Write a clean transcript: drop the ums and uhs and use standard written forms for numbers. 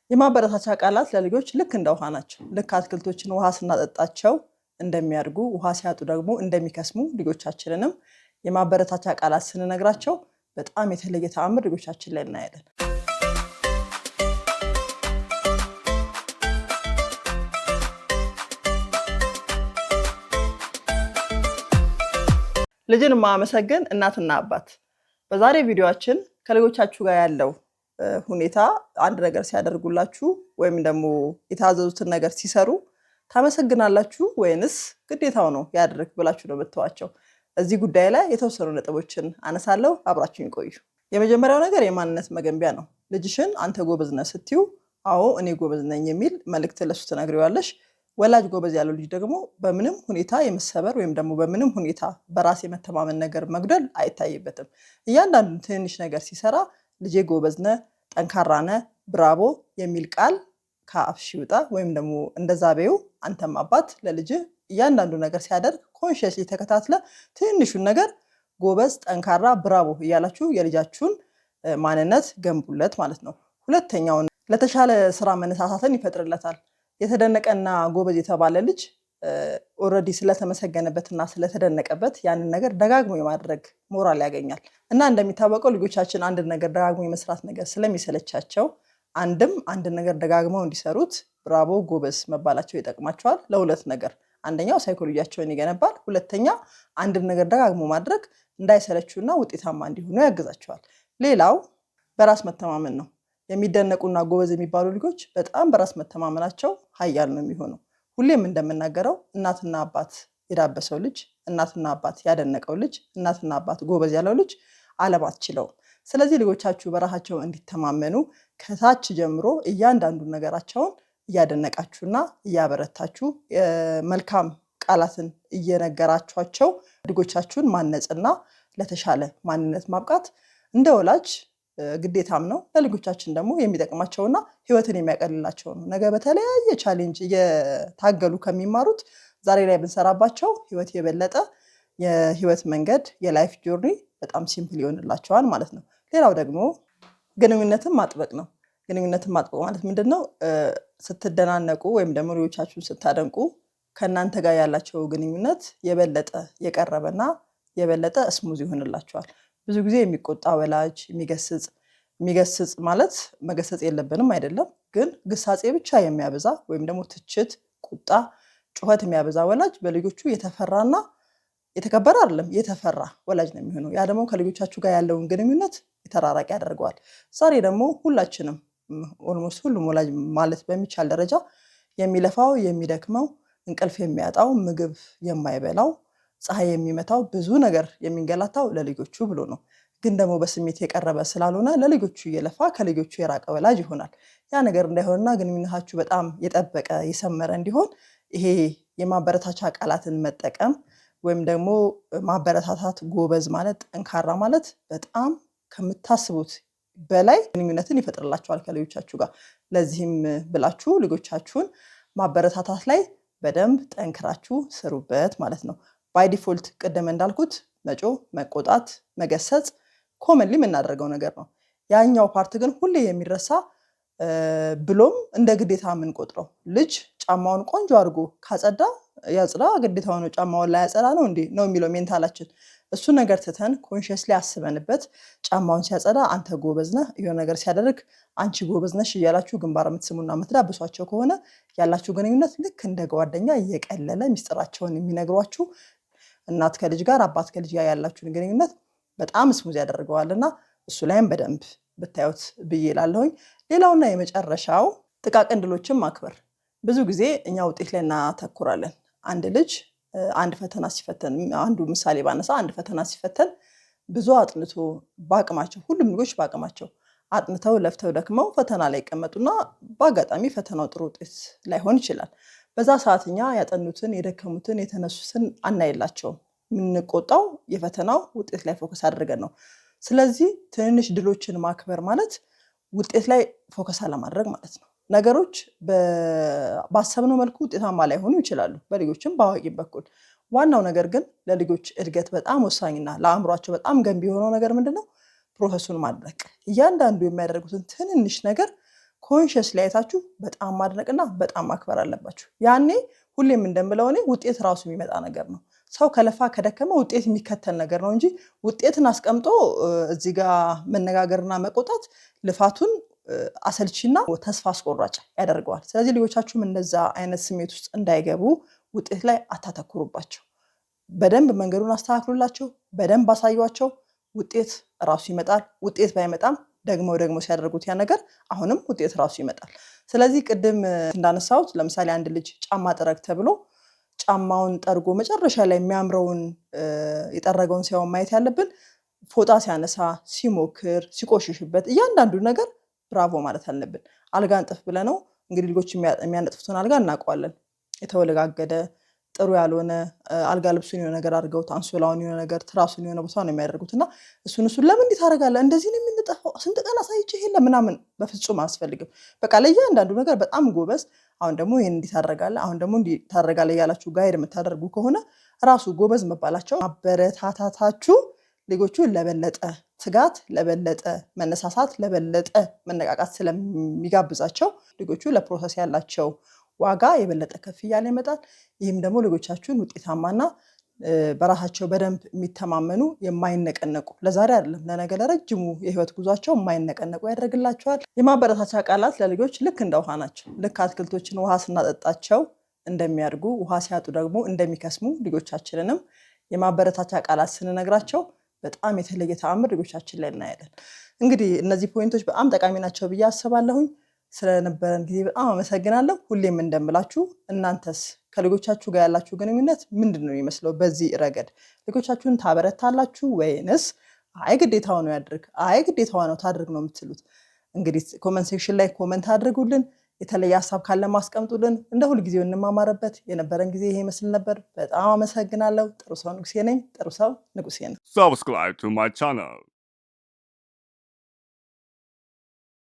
የማበረታቻ ቃላት ለልጆች ልክ እንደ ውሃ ናቸው። ልክ አትክልቶችን ውሃ ስናጠጣቸው እንደሚያድጉ ውሃ ሲያጡ ደግሞ እንደሚከስሙ ልጆቻችንንም የማበረታቻ ቃላት ስንነግራቸው በጣም የተለየ ተአምር ልጆቻችን ላይ እናያለን። ልጅን ማመሰገን እናትና አባት። በዛሬ ቪዲዮአችን ከልጆቻችሁ ጋር ያለው ሁኔታ አንድ ነገር ሲያደርጉላችሁ ወይም ደግሞ የታዘዙትን ነገር ሲሰሩ ታመሰግናላችሁ ወይንስ ግዴታው ነው ያድርግ ብላችሁ ነው የምትተዋቸው? እዚህ ጉዳይ ላይ የተወሰኑ ነጥቦችን አነሳለሁ። አብራችሁን ቆዩ። የመጀመሪያው ነገር የማንነት መገንቢያ ነው። ልጅሽን አንተ ጎበዝ ነህ ስትዩ አዎ እኔ ጎበዝ ነኝ የሚል መልእክት ለሱ ትነግሪዋለሽ። ወላጅ ጎበዝ ያለው ልጅ ደግሞ በምንም ሁኔታ የመሰበር ወይም ደግሞ በምንም ሁኔታ በራስ የመተማመን ነገር መጉደል አይታይበትም። እያንዳንዱ ትንሽ ነገር ሲሰራ ልጄ ጎበዝ ነህ፣ ጠንካራ ነህ፣ ብራቮ የሚል ቃል ከአፍሽ ይውጣ ወይም ደግሞ እንደዛ በይው። አንተም አባት ለልጅ እያንዳንዱ ነገር ሲያደርግ ኮንሺየስሊ ተከታትለ ትንሹን ነገር ጎበዝ፣ ጠንካራ፣ ብራቮ እያላችሁ የልጃችሁን ማንነት ገንቡለት ማለት ነው። ሁለተኛውን ለተሻለ ስራ መነሳሳትን ይፈጥርለታል። የተደነቀና ጎበዝ የተባለ ልጅ ኦልሬዲ ስለተመሰገነበትና ስለተደነቀበት ያንን ነገር ደጋግሞ የማድረግ ሞራል ያገኛል። እና እንደሚታወቀው ልጆቻችን አንድ ነገር ደጋግሞ የመስራት ነገር ስለሚሰለቻቸው አንድ ነገር ደጋግመው እንዲሰሩት ብራቮ ጎበዝ መባላቸው ይጠቅማቸዋል ለሁለት ነገር። አንደኛው ሳይኮሎጂያቸውን ይገነባል፣ ሁለተኛ አንድ ነገር ደጋግሞ ማድረግ እንዳይሰለቹና ውጤታማ እንዲሆኑ ያግዛቸዋል። ሌላው በራስ መተማመን ነው። የሚደነቁና ጎበዝ የሚባሉ ልጆች በጣም በራስ መተማመናቸው ኃያል ነው የሚሆነው። ሁሌም እንደምናገረው እናትና አባት የዳበሰው ልጅ፣ እናትና አባት ያደነቀው ልጅ፣ እናትና አባት ጎበዝ ያለው ልጅ ዓለም አትችለውም። ስለዚህ ልጆቻችሁ በራሳቸው እንዲተማመኑ ከታች ጀምሮ እያንዳንዱ ነገራቸውን እያደነቃችሁና እያበረታችሁ መልካም ቃላትን እየነገራችኋቸው ልጆቻችሁን ማነጽና ለተሻለ ማንነት ማብቃት እንደ ወላጅ ግዴታም ነው። ለልጆቻችን ደግሞ የሚጠቅማቸውና ህይወትን የሚያቀልላቸው ነው። ነገ በተለያየ ቻሌንጅ እየታገሉ ከሚማሩት ዛሬ ላይ ብንሰራባቸው ህይወት የበለጠ የህይወት መንገድ የላይፍ ጆርኒ በጣም ሲምፕል ይሆንላቸዋል ማለት ነው። ሌላው ደግሞ ግንኙነትን ማጥበቅ ነው። ግንኙነትን ማጥበቅ ማለት ምንድነው? ስትደናነቁ ወይም ደግሞ ልጆቻችሁን ስታደንቁ ከእናንተ ጋር ያላቸው ግንኙነት የበለጠ የቀረበና የበለጠ ስሙዝ ይሆንላቸዋል። ብዙ ጊዜ የሚቆጣ ወላጅ የሚገስጽ ማለት መገሰጽ የለብንም አይደለም፣ ግን ግሳጼ ብቻ የሚያበዛ ወይም ደግሞ ትችት፣ ቁጣ፣ ጩኸት የሚያበዛ ወላጅ በልጆቹ የተፈራና የተከበረ አይደለም የተፈራ ወላጅ ነው የሚሆነው። ያ ደግሞ ከልጆቻችሁ ጋር ያለውን ግንኙነት የተራራቀ ያደርገዋል። ዛሬ ደግሞ ሁላችንም ኦልሞስት ሁሉም ወላጅ ማለት በሚቻል ደረጃ የሚለፋው የሚደክመው እንቅልፍ የሚያጣው ምግብ የማይበላው ፀሐይ የሚመታው ብዙ ነገር የሚንገላታው ለልጆቹ ብሎ ነው። ግን ደግሞ በስሜት የቀረበ ስላልሆነ ለልጆቹ እየለፋ ከልጆቹ የራቀ ወላጅ ይሆናል። ያ ነገር እንዳይሆንና ግንኙነታችሁ በጣም የጠበቀ የሰመረ እንዲሆን ይሄ የማበረታቻ ቃላትን መጠቀም ወይም ደግሞ ማበረታታት፣ ጎበዝ ማለት፣ ጠንካራ ማለት በጣም ከምታስቡት በላይ ግንኙነትን ይፈጥርላችኋል ከልጆቻችሁ ጋር። ለዚህም ብላችሁ ልጆቻችሁን ማበረታታት ላይ በደንብ ጠንክራችሁ ስሩበት ማለት ነው። ባይ ዲፎልት ቅድም እንዳልኩት መጮ፣ መቆጣት፣ መገሰጽ ኮመንሊ የምናደርገው ነገር ነው። ያኛው ፓርት ግን ሁሌ የሚረሳ ብሎም እንደ ግዴታ የምንቆጥረው ልጅ ጫማውን ቆንጆ አድርጎ ካጸዳ ያጽዳ፣ ግዴታው ነው ጫማውን ላይ ያጸዳ ነው እንዴ ነው የሚለው ሜንታላችን። እሱ ነገር ትተን ኮንሺየስሊ አስበንበት ጫማውን ሲያጸዳ አንተ ጎበዝ ነህ፣ የሆነ ነገር ሲያደርግ አንቺ ጎበዝ ነሽ እያላችሁ ግንባር የምትስሙና የምትዳብሷቸው ከሆነ ያላችሁ ግንኙነት ልክ እንደ ጓደኛ እየቀለለ ሚስጥራቸውን የሚነግሯችሁ እናት ከልጅ ጋር አባት ከልጅ ጋር ያላችሁን ግንኙነት በጣም ስሙዝ ያደርገዋልና እሱ ላይም በደንብ ብታዩት ብዬ እላለሁኝ። ሌላውና የመጨረሻው ጥቃቅን ድሎችን ማክበር። ብዙ ጊዜ እኛ ውጤት ላይ እናተኩራለን። አንድ ልጅ አንድ ፈተና ሲፈተን፣ አንዱ ምሳሌ ባነሳ አንድ ፈተና ሲፈተን ብዙ አጥንቶ በአቅማቸው ሁሉም ልጆች በአቅማቸው አጥንተው ለፍተው ደክመው ፈተና ላይ ይቀመጡና በአጋጣሚ ፈተናው ጥሩ ውጤት ላይሆን ይችላል። በዛ ሰዓት እኛ ያጠኑትን የደከሙትን የተነሱትን አናይላቸውም። የምንቆጣው የፈተናው ውጤት ላይ ፎከስ አድርገን ነው። ስለዚህ ትንንሽ ድሎችን ማክበር ማለት ውጤት ላይ ፎከስ አለማድረግ ማለት ነው። ነገሮች ባሰብነው መልኩ ውጤታማ ላይሆኑ ይችላሉ በልጆችም በአዋቂም በኩል። ዋናው ነገር ግን ለልጆች እድገት በጣም ወሳኝና ለአእምሯቸው በጣም ገንቢ የሆነው ነገር ምንድነው? ፕሮሰሱን ማድረግ። እያንዳንዱ የሚያደርጉትን ትንንሽ ነገር ኮንሺየስሊ አይታችሁ በጣም ማድነቅና በጣም ማክበር አለባችሁ። ያኔ ሁሌም እንደምለው እኔ ውጤት ራሱ የሚመጣ ነገር ነው። ሰው ከለፋ ከደከመ ውጤት የሚከተል ነገር ነው እንጂ ውጤትን አስቀምጦ እዚህ ጋር መነጋገርና መቆጣት ልፋቱን አሰልቺና ተስፋ አስቆራጭ ያደርገዋል። ስለዚህ ልጆቻችሁም እንደዛ አይነት ስሜት ውስጥ እንዳይገቡ ውጤት ላይ አታተኩሩባቸው። በደንብ መንገዱን አስተካክሉላቸው፣ በደንብ አሳዩዋቸው። ውጤት ራሱ ይመጣል። ውጤት ባይመጣም ደግሞ ሲያደርጉት ያ ነገር አሁንም ውጤት ራሱ ይመጣል። ስለዚህ ቅድም እንዳነሳሁት ለምሳሌ አንድ ልጅ ጫማ ጥረግ ተብሎ ጫማውን ጠርጎ መጨረሻ ላይ የሚያምረውን የጠረገውን ሳይሆን ማየት ያለብን ፎጣ ሲያነሳ፣ ሲሞክር፣ ሲቆሽሽበት እያንዳንዱ ነገር ብራቮ ማለት አለብን። አልጋ አንጥፍ ብለነው እንግዲህ ልጆች የሚያነጥፉትን አልጋ እናውቀዋለን። የተወለጋገደ ጥሩ ያልሆነ አልጋ ልብሱን የሆነ ነገር አድርገውት አንሶላውን የሆነ ነገር ትራሱን የሆነ ቦታ ነው የሚያደርጉትና እሱን ለምን እንዴት ታደርጋለህ? እንደዚህ ነው የምንጠፋው? ስንት ቀን አሳይቼህ የለ ምናምን በፍጹም አያስፈልግም። በቃ ለእያንዳንዱ ነገር በጣም ጎበዝ። አሁን ደግሞ ይሄን እንዴት ታደርጋለህ፣ አሁን ደግሞ እንዴት ታደርጋለህ እያላችሁ ጋይድ የምታደርጉ ከሆነ ራሱ ጎበዝ መባላቸው አበረታታታችሁ ልጆቹ ለበለጠ ትጋት፣ ለበለጠ መነሳሳት፣ ለበለጠ መነቃቃት ስለሚጋብዛቸው ልጆቹ ለፕሮሰስ ያላቸው ዋጋ የበለጠ ከፍ እያለ ይመጣል። ይህም ደግሞ ልጆቻችሁን ውጤታማና በራሳቸው በደንብ የሚተማመኑ የማይነቀነቁ ለዛሬ አይደለም ለነገ ለረጅሙ የህይወት ጉዟቸው የማይነቀነቁ ያደርግላቸዋል። የማበረታቻ ቃላት ለልጆች ልክ እንደ ውሃ ናቸው። ልክ አትክልቶችን ውሃ ስናጠጣቸው እንደሚያድጉ ውሃ ሲያጡ ደግሞ እንደሚከስሙ ልጆቻችንንም የማበረታቻ ቃላት ስንነግራቸው በጣም የተለየ ተአምር ልጆቻችን ላይ እናያለን። እንግዲህ እነዚህ ፖይንቶች በጣም ጠቃሚ ናቸው ብዬ አስባለሁኝ። ስለነበረን ጊዜ በጣም አመሰግናለሁ። ሁሌም እንደምላችሁ እናንተስ ከልጆቻችሁ ጋር ያላችሁ ግንኙነት ምንድን ነው የሚመስለው? በዚህ ረገድ ልጆቻችሁን ታበረታላችሁ ወይንስ አይ ግዴታው ነው ያድርግ፣ አይ ግዴታው ነው ታድርግ ነው የምትሉት? እንግዲህ ኮመንት ሴክሽን ላይ ኮመንት አድርጉልን። የተለየ ሀሳብ ካለ ማስቀምጡልን። እንደ ሁል ጊዜው እንማማርበት። የነበረን ጊዜ ይሄ ይመስል ነበር። በጣም አመሰግናለሁ። ጥሩ ሰው ንጉሴ ነኝ። ጥሩ ሰው ንጉሴ ነው። Subscribe to my channel.